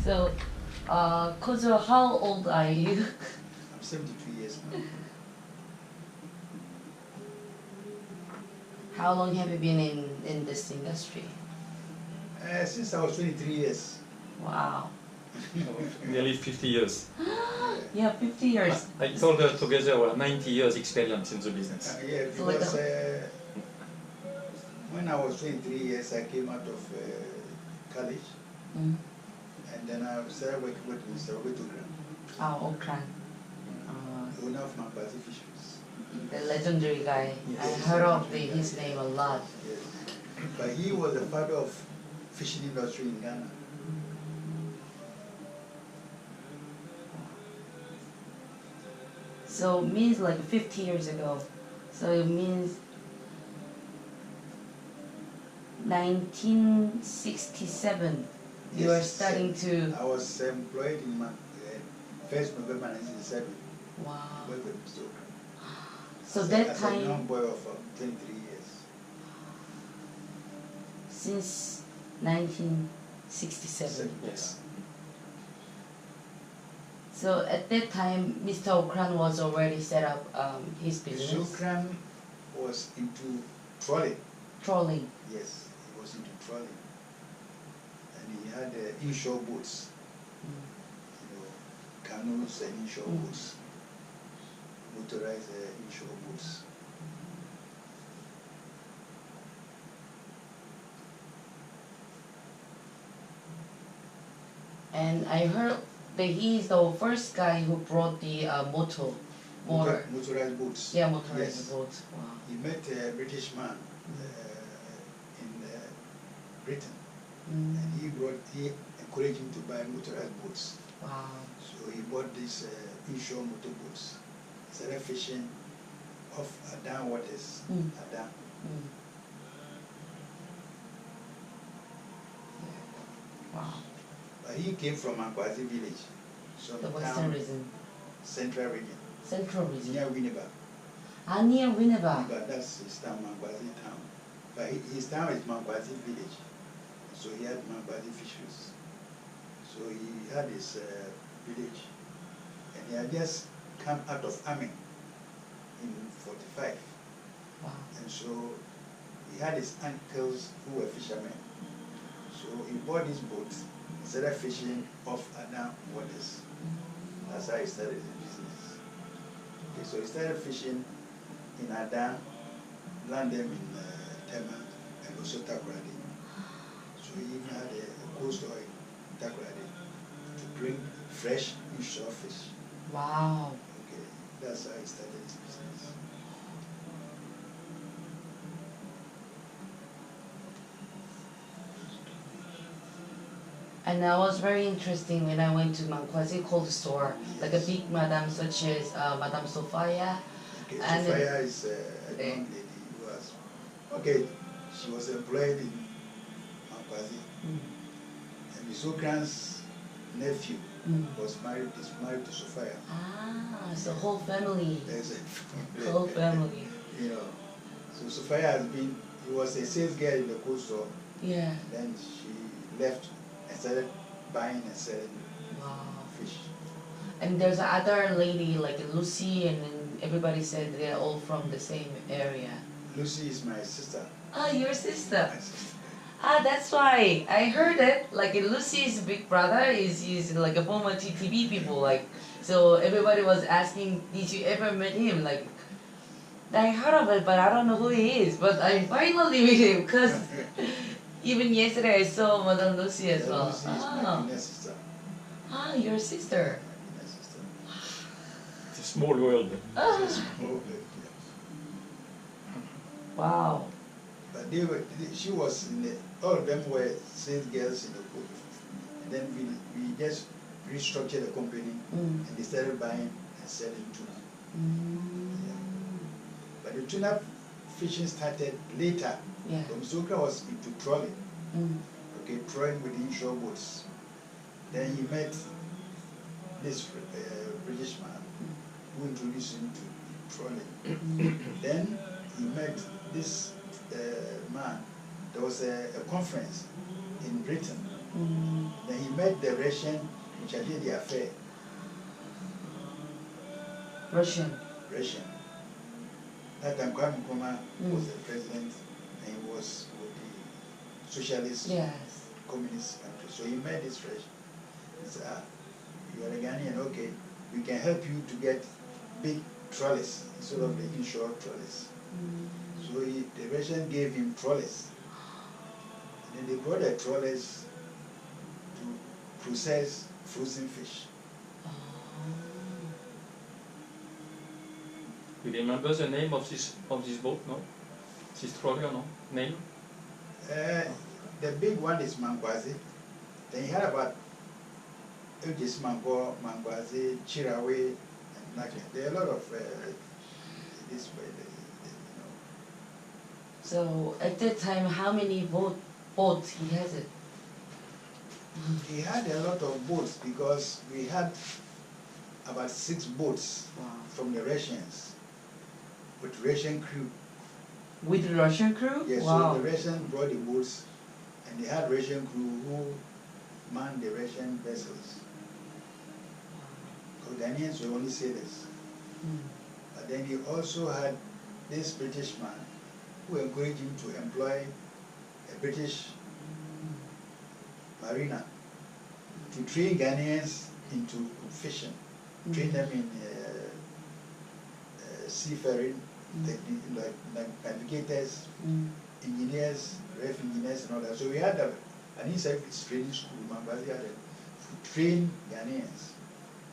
So, Kozo, how old are you? I'm 73 years now. How long have you been in this industry? Since I was 23 years. Wow. Nearly 50 years. Yeah, 50 years. I told her together we have 90 years experience in the business. Yeah, So like because when I was 23 years, I came out of college, Mm. and then I started working with Mr. Roberto Graham, Okran. the owner of Mampati Fisheries. The legendary guy. I heard of his name a lot. Yes. But he was the father of fishing industry in Ghana. So it means like 50 years ago. So it means 1967. You were Yes, starting to. I was employed in 1st November 1967. Wow. Worked with Mr. Graham. So that As a young time, boy of 23 years. since 1967. Yes. So at that time, Mr. Okran was already set up his Mr. business. Graham was into trolling. Trolling. Yes, he was into trolling. And he had inshore boats, you know, canoes and inshore boats, motorized inshore boats. And I heard that he's the first guy who brought the motor. Motorized boats. Yeah, motorized Yes. boats. Wow. He met a British man in Britain, Mm. and he encouraged him to buy motorized boats. Wow. So he bought these inshore motorboats. He started fishing off Adan waters. Mm. Adan. Mm. Wow. But he came from Ankwazi village, so The western region. central region, Central region. near Winneba. Near Winneba. Winneba, that's his town, Mankwazi town. But his town is Mankwazi village, so he had Mankwazi fisheries. So he had his village, and he had just come out of army in 45. Wow. And so he had his uncles who were fishermen. So he bought this boat, he started fishing off Adan waters. That's how he started his business. Okay, so he started fishing in Adan, landed in Tema, and also Takoradi. So he even had a coast oil in Takoradi to bring fresh inshore fish. Wow. Okay, that's how he started his business. And that was very interesting when I went to Mankwazi cold store, like a big madam such as Madame Sophia. Okay, And Sophia is a young lady who was, okay, she was employed in Mankwazi. And Miss Okran's nephew is married to Sophia. So whole family. There's a Whole family. You know, so Sophia has been, he was a sales girl in the cold store. Yeah. Then she left and started buying and selling Wow. fish. And there's another lady like Lucy, and then everybody said they're all from the same area. Lucy is my sister. Your sister. My sister. That's why I heard it. Like Lucy's big brother is like a former TTV people. Like, so everybody was asking, did you ever met him? Like, I heard of it, but I don't know who he is. But I finally met him because even yesterday I saw Madame Lucy as well. Lucy is my inner sister. Your sister. My inner sister. It's a small world. Wow. But she was in the, all of them were sales girls in the group. And then we just restructured the company and they started buying and selling tuna. Yeah. But the tuna fishing started later. Yeah. So Mr. Okra was into trolling. Okay, trolling with inshore boats. Then he met this British man who introduced him to trolling. Then he met this man. There was a conference in Britain. Then he met the Russian in charge of the affair. Russian. That time Kwame Nkrumah was the president, and he was with the socialist communist country. So he met this Russian. He said, you are a Ghanaian, okay, we can help you to get big trolleys instead of the inshore trolleys. So the Russian gave him trolleys. And then they brought the trolleys to process frozen fish. Do you remember the name of this boat? No, this trolley or no name? The big one is Mangwazi. Then he had about Mango, Mangwazi, Chirawe, and Naka. There are a lot of this way. So at that time, how many boats he has it? He had a lot of boats because we had about 6 boats from the Russians with Russian crew. With the Russian crew? Yes, Wow. so the Russians brought the boats and they had Russian crew who manned the Russian vessels. So Ghanaians were only sailors. But then he also had this British man who encouraged him to employ a British mariner to train Ghanaians into fishing, train them in seafaring, like navigators, engineers, ref engineers and all that. So we had an in-service training school, Mangwazi had to train Ghanaians.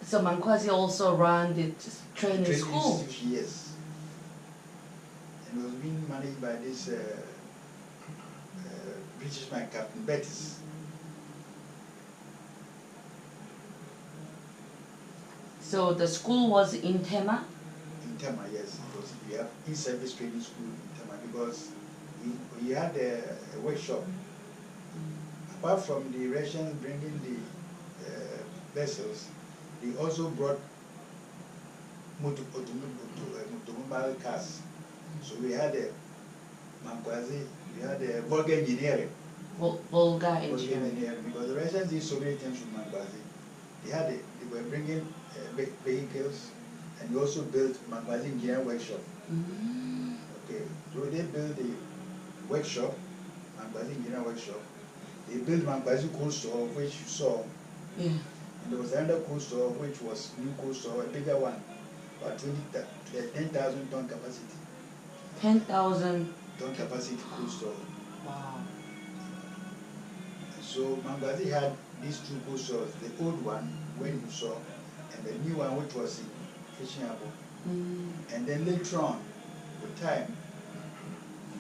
So Mangwazi also ran the training school? Yes. And it was being managed by this British man, Captain Bettis. So the school was in Tema? In Tema, yes. Because we have in-service training school in Tema because we had a workshop. Apart from the Russians bringing the vessels, they also brought automobile cars. So we had a Mangwazi, we had a Volga engineering. Volga engineering. Because the Russians did so many things with Mangwazi. They were bringing vehicles, and we also built Mangwazi engineering workshop. Okay, so they built the workshop, Mangwazi engineering workshop. They built Mangwazi coal store, which you saw. Yeah. And there was another coal store, which was new coal store, a bigger one, about 10,000 ton capacity. 10,000 ton capacity coal store. Wow. So Mangwazi had these 2 coal stores, the old one, when you saw, and the new one, which was in Fishing Harbour. And then later on, with time,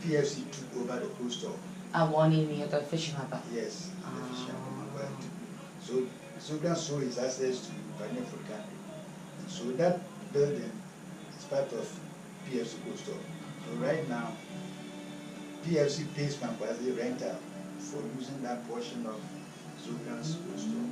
PFC took over the coal store. One in the Fishing Harbour? Yes, the Fishing Harbour Mangwazi. So that's so his access to Pioneer Food Country. So that building is part of PFC coal store. So right now, PFC pays Mangwazi rental for using that portion of Zogran's coal store.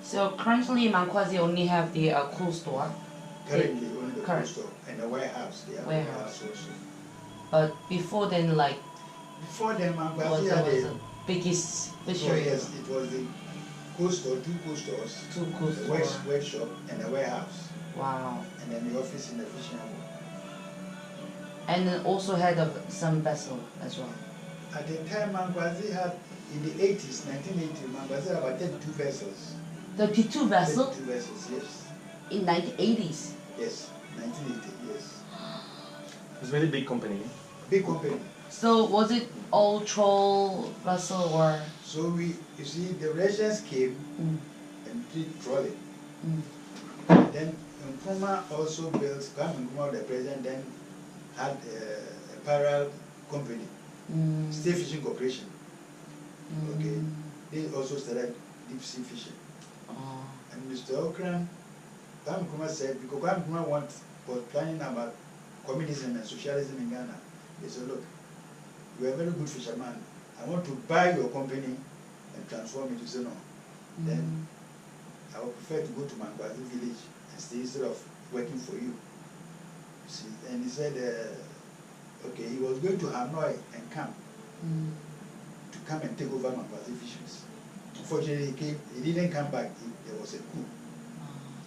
So currently Mangwazi only have the coal store. Currently only the coal store and the warehouse. They have Warehouse. also. But before then, like, Before then, Mangwazi was had the biggest fishery. yes, it was the coal store, 2 coal stores, 2 coal the stores. workshop and the warehouse, Wow. and then the office in the Fishing Harbour. And then also had some vessel as well. At the time, Mangwazi had, in the 80s, 1980, Mangwazi had about 32 vessels. 32 vessels 32 vessels, yes. in 1980s. Yes, 1980, yes. It's a very big company. Big company. So was it all troll vessel or? So you see, the Russians came and did trolley. Then Nkrumah also built, Kwame Nkrumah, the president, then had a parallel company, State Fishing Corporation. Okay, they also started deep sea fishing. And Mr. Okran, Kwame Nkrumah said, because Kwame Nkrumah was planning about communism and socialism in Ghana, he said, look, you are a very good fisherman. I want to buy your company and transform it. He said, no. Then I would prefer to go to Mangbazi village and stay instead of working for you. You see, and he said, okay, he was going to Hanoi and come to come and take over Mangbazi fisheries. Unfortunately, he didn't come back. There was a coup.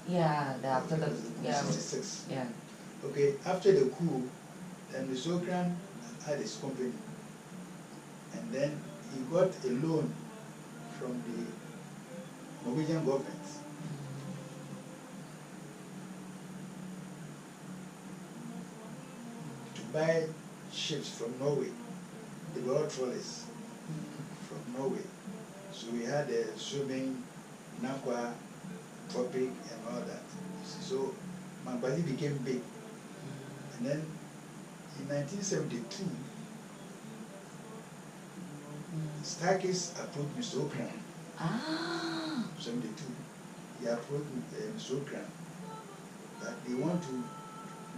Yeah, after the 66. Yeah. Okay, after the coup, then the Sokran had his company, and then he got a loan from the Norwegian government to buy ships from Norway. They were all trawlers from Norway. So we had a swimming, Nakwa, Tropic, and all that. So Mangbazi became big. And then in 1972, Starkis approached Mr. Okran. 72. He approached Mr. Okran that they want to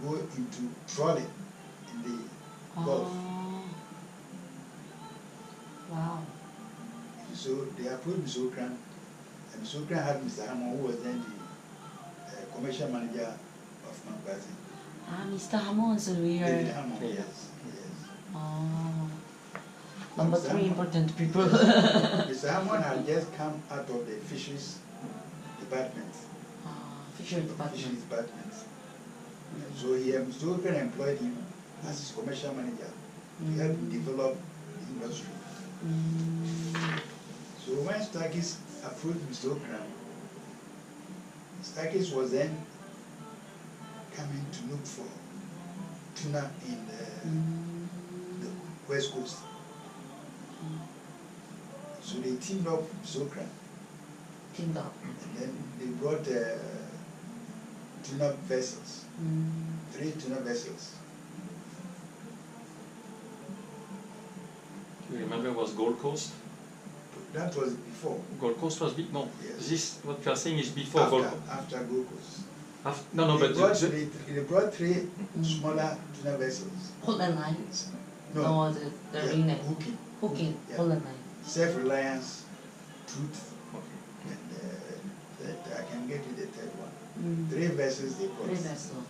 go into trawling in the Gulf. Wow. So they approached Mr. Okran, and Mr. Okran had Mr. Hammond, who was then the commercial manager of Mangbazi. Mr. Hammond, so we are. David Hammond, Yeah. yes. Number Mr. 3 Hammond. important people. Mr. Hammond had just come out of the fisheries department. Fishery Fisheries department. department. And so Mr. Okran employed him as his commercial manager to help him develop the industry. So when Starkis approached Mr. Okran, Starkis was then coming to look for tuna in the West Coast. So they teamed up with Mr. Okran, Teamed up. and then they brought tuna vessels, 3 tuna vessels. You remember it was Gold Coast? That was before. Gold Coast was big. No, Yes. this what you are saying is before Gold Coast. After Gold Coast. No, they, but brought, they brought 3 smaller tuna vessels. Holland lines. No, the yeah, ring. hooking, Hooking. Yeah. Holland line. self-reliance, truth, okay. and that I can get you the third one. 3 vessels they brought. 3 vessels.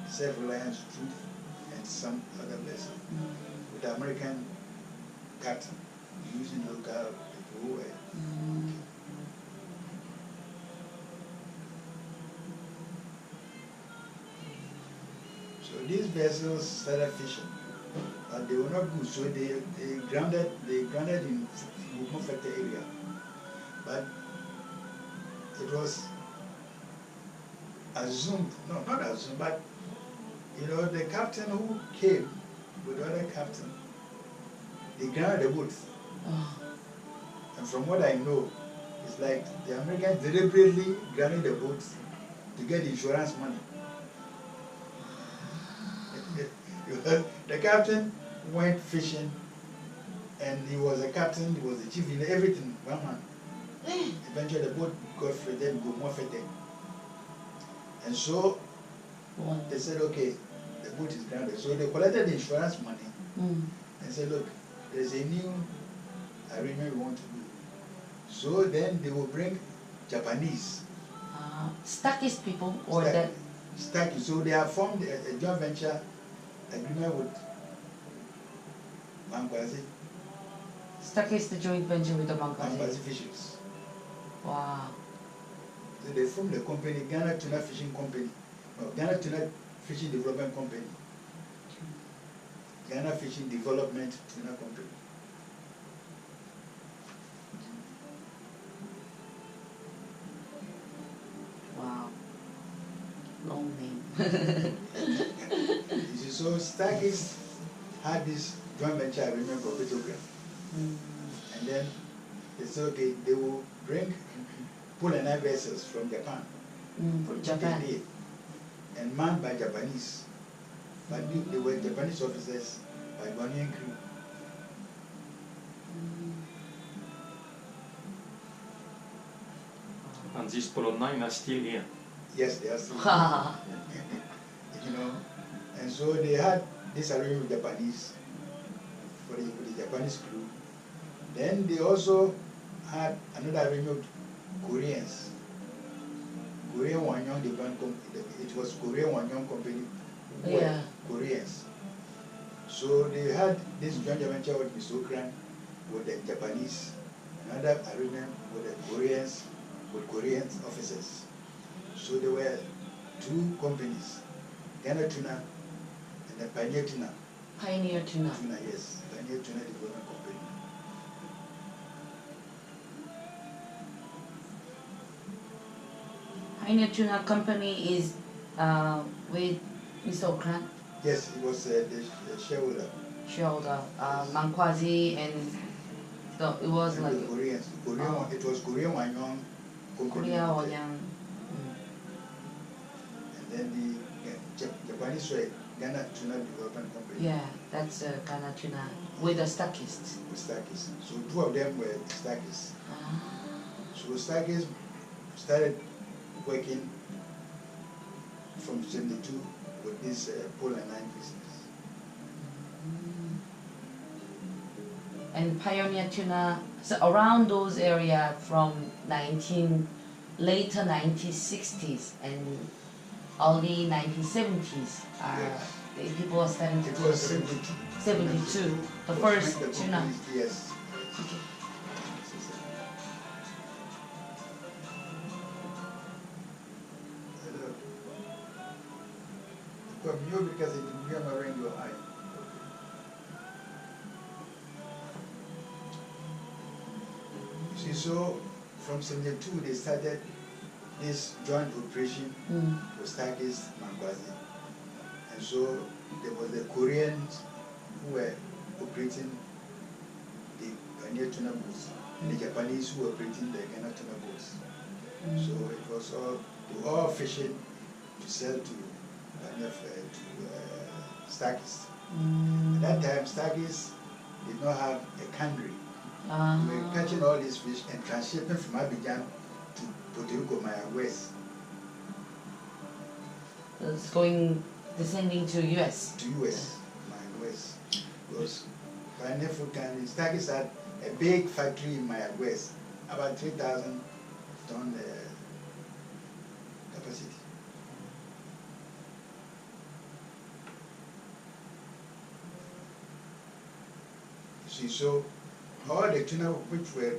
Self-reliance, truth, and some other vessel with the American captain using local people who were. So these vessels started fishing, but they were not good. So they grounded in Mufete area, but it was assumed, no, not assumed, but you know, the captain who came with the other captain, they grounded the boat. And from what I know, it's like the Americans deliberately grounded the boat to get insurance money. Because the captain went fishing, and he was a captain, he was the chief in everything, one man. Eventually the boat got flooded, go more flooded. And so they said, okay, the boat is grounded. So they collected the insurance money and said, look, there's a new arrangement we want to do. So then they will bring Japanese. Starkist people or Stark- that? Starkey. So they have formed a joint venture agreement with Mangbazi Starkist the joint venture with the Mangbazi. Fisheries. Wow. So they formed the company, Ghana Tuna Fishing Company. No, Ghana Tuna Fishing Development Company. Ghana Fishing Development Tuna Company. Wow. Long name. You see, so Starkist had this joint venture agreement for Petrogram. And then they said, okay, they will bring pull and eye vessels from Japan. From Japan. They did, and manned by Japanese. But they were Japanese officers by Ghanaian crew. And these Polo 9 are still here. Yes, they are still. You know, and so they had this arrangement with Japanese for the Japanese crew. Then they also had another arrangement with Koreans. Wanyong Development Company. It was Korean Wanyong Company. Who Yeah. were Koreans. So they had this joint venture with Mr. Okran, with the Japanese, another agreement with the Koreans, with Korean officers. So there were two companies, Ghana Tuna and the Pioneer Tuna. Pioneer Tuna. Tuna, yes, Pioneer Tuna Development Company. Pioneer Tuna Company is with Mr. Okran, Yes, it was the shareholder. shareholder, Mankwazi, and so it was And like the Koreans. It was Korean Wanyong Company. Korea Limited. Wanyang. And then the Japanese were Ghana Tuna Development Company. Yeah, that's Ghana Tuna with the stockists. With Starkist. So two of them were Starkist. So Starkist started working from 72 with this pole and line business. And Pioneer Tuna, so around those area from later 1960s and early 1970s, Yes. the people are starting to It do was it. 72. 72, the Was first when the tuna. companies- Yes. Okay. Hello. Come here because it will be around your eye. You see, so from 72 they started this joint operation with Starkist Mankwazi. And so there was the Koreans who were operating the Pioneer Tuna boats and the Japanese who were operating the Ghana Tuna boats. So it was all fishing to sell to Starkist. At that time, Starkist did not have a cannery. We were catching all these fish and transshipping from Abidjan to Puerto Rico, Maya West. It's descending to US. To US, Maya West. Because Pioneer Food Cannery, Starkist had a big factory in Maya West, about 3,000 ton capacity. You see, so all the tuna which were